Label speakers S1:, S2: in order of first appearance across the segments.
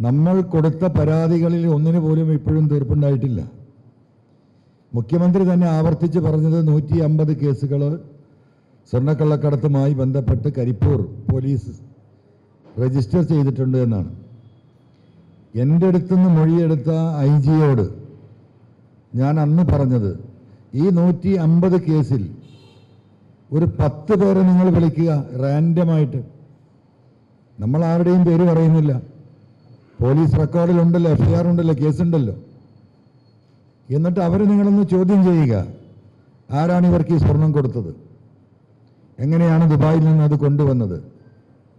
S1: നമ്മൾ കൊടുത്ത പരാതികളിൽ ഒന്നിനു പോലും ഇപ്പോഴും തീർപ്പുണ്ടായിട്ടില്ല. മുഖ്യമന്ത്രി തന്നെ ആവർത്തിച്ച് പറഞ്ഞത് 150 കേസുകൾ സ്വർണ്ണക്കള്ളക്കടത്തുമായി ബന്ധപ്പെട്ട് കരിപ്പൂർ പോലീസ് രജിസ്റ്റർ ചെയ്തിട്ടുണ്ട് എന്നാണ്. എൻ്റെ അടുത്തുനിന്ന് മൊഴിയെടുത്ത IG-യോട് ഞാൻ അന്ന് പറഞ്ഞത്, ഈ 150 കേസിൽ ഒരു 10 പേരെ നിങ്ങൾ വിളിക്കുക റാൻഡമായിട്ട്. നമ്മൾ ആരുടെയും പേര് പറയുന്നില്ല. പോലീസ് റെക്കോർഡിലുണ്ടല്ലോ, FIR ഉണ്ടല്ലോ, കേസുണ്ടല്ലോ. എന്നിട്ട് അവരെ നിങ്ങളൊന്ന് ചോദ്യം ചെയ്യുക. ആരാണ് ഇവർക്ക് ഈ സ്വർണം കൊടുത്തത്? എങ്ങനെയാണ് ദുബായിൽ നിന്ന് അത് കൊണ്ടുവന്നത്?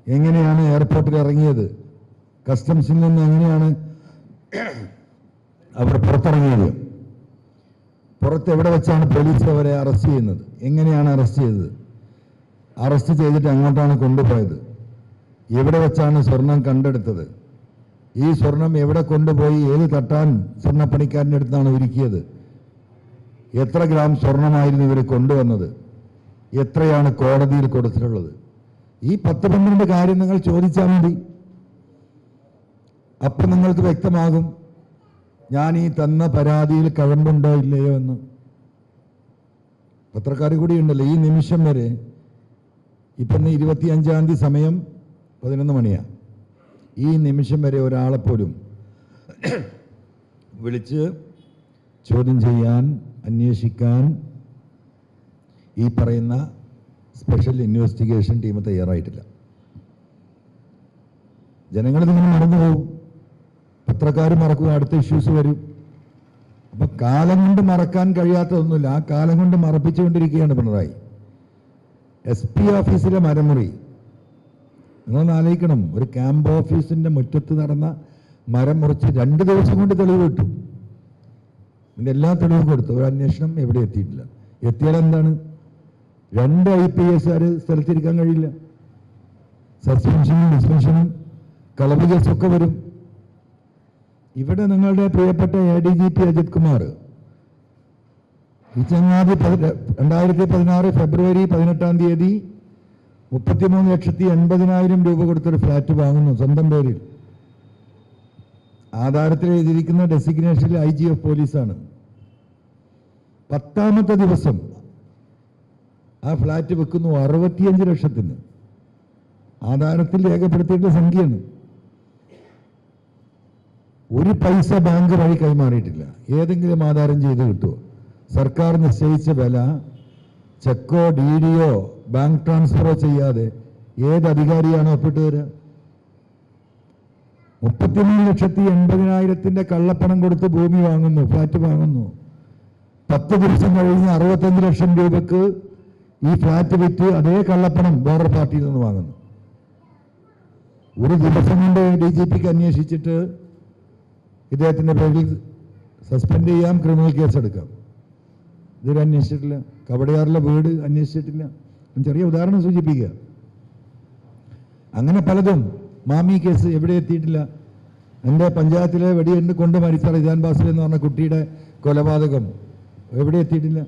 S1: എങ്ങനെയാണ് എയർപോർട്ടിൽ ഇറങ്ങിയത്? കസ്റ്റംസിൽ നിന്ന് എങ്ങനെയാണ് അവർ പുറത്തിറങ്ങിയത്? പുറത്ത് എവിടെ വെച്ചാണ് പോലീസ് അവരെ അറസ്റ്റ് ചെയ്യുന്നത്? എങ്ങനെയാണ് അറസ്റ്റ് ചെയ്തത്? അറസ്റ്റ് ചെയ്തിട്ട് അങ്ങോട്ടാണ് കൊണ്ടുപോയത്? എവിടെ വെച്ചാണ് സ്വർണം കണ്ടെടുത്തത്? ഈ സ്വർണം എവിടെ കൊണ്ടുപോയി ഏത് തട്ടാൻ സ്വർണ്ണപ്പണിക്കാരൻ്റെ അടുത്താണ് ഒരുക്കിയത്? എത്ര ഗ്രാം സ്വർണമായിരുന്നു ഇവർ കൊണ്ടുവന്നത്? എത്രയാണ് കോടതിയിൽ കൊടുത്തിട്ടുള്ളത്? ഈ 10-12 കാര്യം നിങ്ങൾ ചോദിച്ചാൽ മതി. അപ്പം നിങ്ങൾക്ക് വ്യക്തമാകും ഞാൻ ഈ തന്ന പരാതിയിൽ കഴമ്പുണ്ടോ ഇല്ലയോ എന്ന്. പത്രക്കാർ കൂടി ഉണ്ടല്ലോ. ഈ നിമിഷം വരെ ഇപ്പം 25-ാം തീയതി സമയം 11 മണിയാണ്. ഈ നിമിഷം വരെ ഒരാളെപ്പോലും വിളിച്ച് ചോദ്യം ചെയ്യാൻ, അന്വേഷിക്കാൻ ഈ പറയുന്ന സ്പെഷ്യൽ ഇൻവെസ്റ്റിഗേഷൻ ടീം തയ്യാറായിട്ടില്ല. ജനങ്ങൾ നിങ്ങൾ മറന്നുപോകും, പത്രക്കാർ മറക്കും, അടുത്ത ഇഷ്യൂസ് വരും. അപ്പം കാലം കൊണ്ട് മറക്കാൻ കഴിയാത്തതൊന്നുമില്ല. ആ കാലം കൊണ്ട് മറപ്പിച്ചുകൊണ്ടിരിക്കുകയാണ് പിണറായി. SP ഓഫീസിലെ മരമുറി നിങ്ങളൊന്ന് ആലോചിക്കണം. ഒരു ക്യാമ്പ് ഓഫീസിൻ്റെ മുറ്റത്ത് നടന്ന മരം മുറിച്ച് 2 ദിവസം കൊണ്ട് തെളിവ് കിട്ടും. ഇതിൻ്റെ എല്ലാ തെളിവും കൊടുത്തു. ഒരു അന്വേഷണം എവിടെ എത്തിയിട്ടില്ല. എത്തിയാൽ എന്താണ്? 2 IPS സ്ഥലത്തിരിക്കാൻ കഴിയില്ല. സസ്പെൻഷനും ഡിസ്പെൻഷനും കളവ് കേസൊക്കെ വരും. ഇവിടെ നിങ്ങളുടെ പ്രിയപ്പെട്ട ADGP അജിത് കുമാർ ഈ ചങ്ങാതി 2016 ഫെബ്രുവരി 18-ാം തീയതി 33,80,000 രൂപ കൊടുത്തൊരു ഫ്ലാറ്റ് വാങ്ങുന്നു സ്വന്തം പേരിൽ. ആധാരത്തിൽ എഴുതിയിരിക്കുന്ന ഡെസിഗ്നേഷനിൽ IG ഓഫ് പോലീസാണ്. 10ാമത്തെ ദിവസം ആ ഫ്ലാറ്റ് വെക്കുന്നു 65 ലക്ഷത്തിന്. ആധാരത്തിൽ രേഖപ്പെടുത്തിയിട്ടുള്ള സംഖ്യയാണ്. ഒരു പൈസ ബാങ്ക് വഴി കൈമാറിയിട്ടില്ല. ഏതെങ്കിലും ആധാരം ചെയ്ത് കിട്ടുമോ? സർക്കാർ നിശ്ചയിച്ച വില ചെക്കോ DD-യോ ബാങ്ക് ട്രാൻസ്ഫറോ ചെയ്യാതെ ഏത് അധികാരിയാണോ ഒപ്പിട്ട് തരിക? 33,80,000 കള്ളപ്പണം കൊടുത്ത് ഭൂമി വാങ്ങുന്നു, ഫ്ലാറ്റ് വാങ്ങുന്നു. 10 ദിവസം കഴിഞ്ഞ് 65 ലക്ഷം രൂപക്ക് ഈ ഫ്ലാറ്റ് വിറ്റ് അതേ കള്ളപ്പണം വേറൊരു പാർട്ടിയിൽ നിന്ന് വാങ്ങുന്നു. ഒരു ദിവസം കൊണ്ട് DGPക്ക് അന്വേഷിച്ചിട്ട് ഇദ്ദേഹത്തിൻ്റെ പേരിൽ സസ്പെൻഡ് ചെയ്യാം, ക്രിമിനൽ കേസ് എടുക്കാം. ഇതൊരു അന്വേഷിച്ചിട്ടില്ല. കവടയാറിലെ വീട് അന്വേഷിച്ചിട്ടില്ല. ചെറിയ ഉദാഹരണം സൂചിപ്പിക്കുക. അങ്ങനെ പലതും. മാമി കേസ് എവിടെ എത്തിയിട്ടില്ല. എൻ്റെ പഞ്ചായത്തിലെ വെടിയുണ്ട് കൊണ്ട് മരിച്ച റിജാൻ ബാസിൽ എന്ന് പറഞ്ഞ കുട്ടിയുടെ കൊലപാതകം എവിടെ എത്തിയിട്ടില്ല.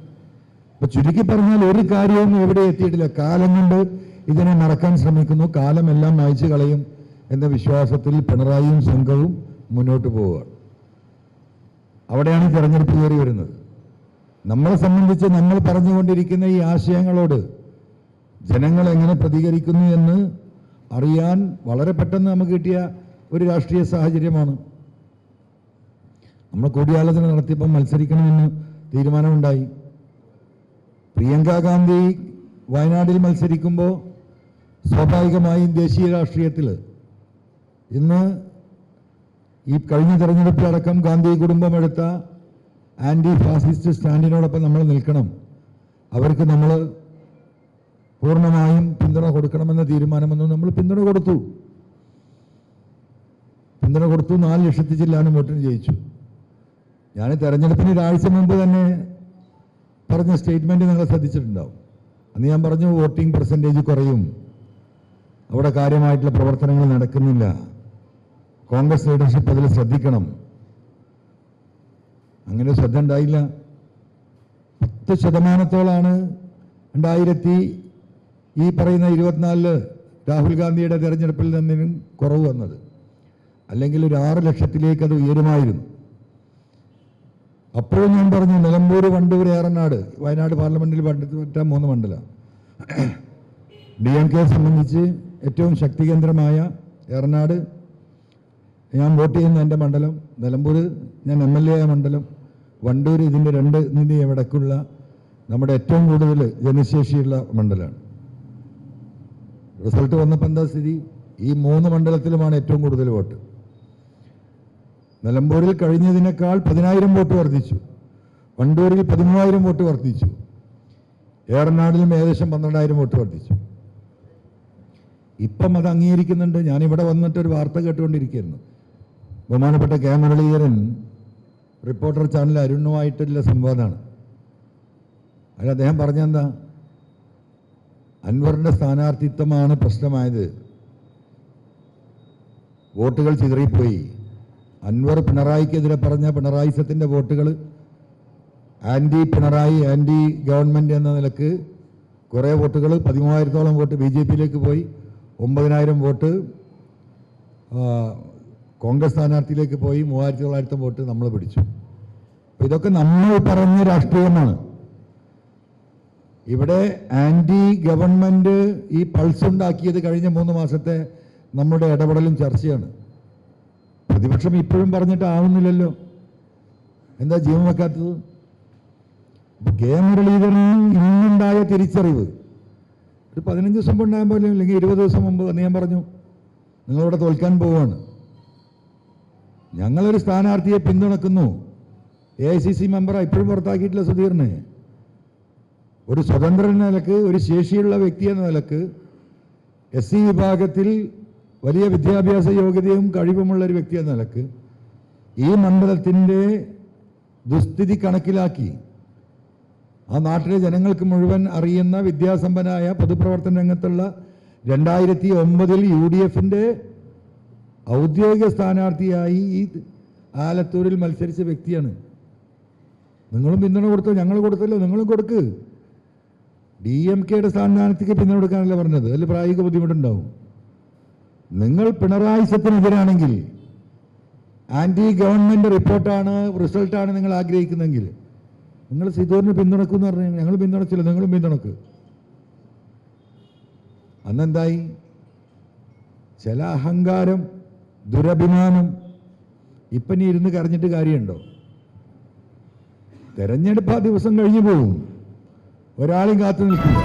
S1: അപ്പൊ ചുരുക്കി പറഞ്ഞാൽ ഒരു കാര്യവും എവിടെ എത്തിയിട്ടില്ല. കാലം കൊണ്ട് ഇതിനെ മറക്കാൻ ശ്രമിക്കുന്നു. കാലം എല്ലാം മായ്ച്ചു കളയും എന്ന വിശ്വാസത്തിൽ പിണറായിയും സംഘവും മുന്നോട്ട് പോവുകയാണ്. അവിടെയാണ് തെരഞ്ഞെടുപ്പ് കയറി വരുന്നത്. നമ്മളെ സംബന്ധിച്ച് നമ്മൾ പറഞ്ഞുകൊണ്ടിരിക്കുന്ന ഈ ആശയങ്ങളോട് ജനങ്ങൾ എങ്ങനെ പ്രതികരിക്കുന്നു എന്ന് അറിയാൻ വളരെ പെട്ടെന്ന് നമുക്ക് കിട്ടിയ ഒരു രാഷ്ട്രീയ സാഹചര്യമാണ്. നമ്മൾ കൂടിയാലോചന നടത്തിയപ്പോൾ മത്സരിക്കണമെന്ന് തീരുമാനമുണ്ടായി. പ്രിയങ്ക ഗാന്ധി വയനാട്ടിൽ മത്സരിക്കുമ്പോൾ സ്വാഭാവികമായും ദേശീയ രാഷ്ട്രീയത്തിൽ ഇന്ന് ഈ കഴിഞ്ഞ തെരഞ്ഞെടുപ്പിലടക്കം ഗാന്ധി കുടുംബം എടുത്ത ആൻറ്റി ഫാസിസ്റ്റ് സ്റ്റാൻഡിനോടൊപ്പം നമ്മൾ നിൽക്കണം. അവർക്ക് നമ്മൾ പൂർണ്ണമായും പിന്തുണ കൊടുക്കണമെന്ന തീരുമാനമൊന്നും നമ്മൾ പിന്തുണ കൊടുത്തു. 4 ലക്ഷത്തിൽ ചില്ലാനും വോട്ടിന് ജയിച്ചു. ഞാൻ തെരഞ്ഞെടുപ്പിന് ഒരാഴ്ച മുമ്പ് തന്നെ പറഞ്ഞ സ്റ്റേറ്റ്മെൻറ്റ് നിങ്ങൾ ശ്രദ്ധിച്ചിട്ടുണ്ടാവും. അന്ന് ഞാൻ പറഞ്ഞു വോട്ടിംഗ് പെർസെൻറ്റേജ് കുറയും, അവിടെ കാര്യമായിട്ടുള്ള പ്രവർത്തനങ്ങൾ നടക്കുന്നില്ല, കോൺഗ്രസ് ലീഡർഷിപ്പ് അതിൽ ശ്രദ്ധിക്കണം. അങ്ങനെ ശ്രദ്ധ ഉണ്ടായില്ല. 10% 2024 രാഹുൽ ഗാന്ധിയുടെ തെരഞ്ഞെടുപ്പിൽ നിന്നും കുറവ് വന്നത്. അല്ലെങ്കിൽ ഒരു 6 ലക്ഷത്തിലേക്ക് അത് ഉയരുമായിരുന്നു. അപ്പോഴും ഞാൻ പറഞ്ഞു, നിലമ്പൂർ, വണ്ടൂർ, ഏറനാട്, വയനാട് പാർലമെന്റിൽ പറ്റ 3 മണ്ഡലം. DMK സംബന്ധിച്ച് ഏറ്റവും ശക്തി കേന്ദ്രമായ ഏറനാട് ഞാൻ വോട്ട് ചെയ്യുന്ന എൻ്റെ മണ്ഡലം, നിലമ്പൂർ ഞാൻ MLA ആയ മണ്ഡലം, വണ്ടൂർ ഇതിൻ്റെ 2 ഇടയ്ക്കുള്ള നമ്മുടെ ഏറ്റവും കൂടുതൽ ജനശേഷിയുള്ള മണ്ഡലമാണ്. റിസൾട്ട് വന്നപ്പോൾ എന്താ സ്ഥിതി? ഈ 3 മണ്ഡലത്തിലുമാണ് ഏറ്റവും കൂടുതൽ വോട്ട്. നിലമ്പൂരിൽ കഴിഞ്ഞതിനേക്കാൾ 10,000 വോട്ട് വർദ്ധിച്ചു, വണ്ടൂരിൽ 13,000 വോട്ട് വർദ്ധിച്ചു, ഏറനാടിലും ഏകദേശം 12,000 വോട്ട് വർദ്ധിച്ചു. ഇപ്പം അത് അംഗീകരിക്കുന്നുണ്ട്. ഞാനിവിടെ വന്നിട്ടൊരു വാർത്ത കേട്ടുകൊണ്ടിരിക്കുന്നു. ബഹുമാനപ്പെട്ട കെ മുരളീധരൻ റിപ്പോർട്ടർ ചാനൽ അരുണുമായിട്ടുള്ള സംവാദമാണ്. അതിൽ അദ്ദേഹം പറഞ്ഞെന്താ, അൻവറിൻ്റെ സ്ഥാനാർത്ഥിത്വമാണ് പ്രശ്നമായത്, വോട്ടുകൾ ചിതറിപ്പോയി. അൻവർ പിണറായിക്കെതിരെ പറഞ്ഞ പിണറായിസത്തിൻ്റെ വോട്ടുകൾ ആൻറ്റി പിണറായി, ആൻറ്റി ഗവൺമെൻറ് എന്ന നിലക്ക് കുറേ വോട്ടുകൾ 13,000-ഓളം വോട്ട് BJPയിലേക്ക് പോയി, 9,000 വോട്ട് കോൺഗ്രസ് സ്ഥാനാർത്ഥിയിലേക്ക് പോയി, 3,900 വോട്ട് നമ്മൾ പിടിച്ചു. അപ്പോൾ ഇതൊക്കെ നമ്മൾ പറഞ്ഞ രാഷ്ട്രീയമാണ്. ഇവിടെ ആൻറ്റി ഗവൺമെൻറ് ഈ പൾസ് ഉണ്ടാക്കിയത് കഴിഞ്ഞ 3 മാസത്തെ നമ്മുടെ ഇടപെടലും ചർച്ചയാണ്. പ്രതിപക്ഷം ഇപ്പോഴും പറഞ്ഞിട്ട് ആവുന്നില്ലല്ലോ. എന്താ ജീവൻ വെക്കാത്തത്? കെ മുരളീധരന് ഇന്നുണ്ടായ തിരിച്ചറിവ് ഒരു 15 ദിവസം മുമ്പ് ഉണ്ടാകാൻ പോലും, അല്ലെങ്കിൽ 20 ദിവസം മുമ്പ് എന്ന് ഞാൻ പറഞ്ഞു, നിങ്ങളിവിടെ തോൽക്കാൻ പോവുകയാണ്, ഞങ്ങളൊരു സ്ഥാനാർത്ഥിയെ പിന്തുണക്കുന്നു. AICC മെമ്പറാണ്, ഇപ്പോഴും പുറത്താക്കിയിട്ടില്ല സുധീറിനെ. ഒരു സ്വതന്ത്രൻ എന്ന നിലക്ക്, ഒരു ശേഷിയുള്ള വ്യക്തി എന്ന നിലക്ക്, SC വിഭാഗത്തിൽ വലിയ വിദ്യാഭ്യാസ യോഗ്യതയും കഴിവുമുള്ള ഒരു വ്യക്തി എന്ന നിലക്ക് ഈ മണ്ഡലത്തിൻ്റെ ദുസ്ഥിതി കണക്കിലാക്കി ആ നാട്ടിലെ ജനങ്ങൾക്ക് മുഴുവൻ അറിയുന്ന വിദ്യാസമ്പന്നനായ പൊതുപ്രവർത്തന രംഗത്തുള്ള 2009-ൽ UDFൻ്റെ ഔദ്യോഗിക സ്ഥാനാർത്ഥിയായി ഈ ആലത്തൂരിൽ മത്സരിച്ച വ്യക്തിയാണ്. നിങ്ങളും പിന്തുണ കൊടുത്തോ? ഞങ്ങൾ കൊടുത്തല്ലോ, നിങ്ങളും കൊടുക്ക്. DMKയുടെ സ്ഥാനാർത്ഥിക്ക് പിന്തുണ കൊടുക്കാനല്ല പറഞ്ഞത്, അതിൽ പ്രായോഗിക ബുദ്ധിമുട്ടുണ്ടാവും. നിങ്ങൾ പിണറായിസത്തിനെതിരാണെങ്കിൽ, ആൻറ്റി ഗവൺമെൻറ് റിപ്പോർട്ടാണ്, റിസൾട്ടാണ് നിങ്ങൾ ആഗ്രഹിക്കുന്നതെങ്കിൽ നിങ്ങൾ സിദ്ധൂരിനെ പിന്തുണക്കുമെന്ന് പറഞ്ഞു. ഞങ്ങൾ പിന്തുണച്ചില്ല, നിങ്ങളും പിന്തുണക്ക്. അന്നെന്തായി? ചില അഹങ്കാരം, ദുരഭിമാനം. ഇപ്പം നീ ഇരുന്ന് കരഞ്ഞിട്ട് കാര്യമുണ്ടോ? തെരഞ്ഞെടുപ്പ് ആ ദിവസം കഴിഞ്ഞു പോകും, ഒരാളും കാത്തു നിൽക്കില്ല.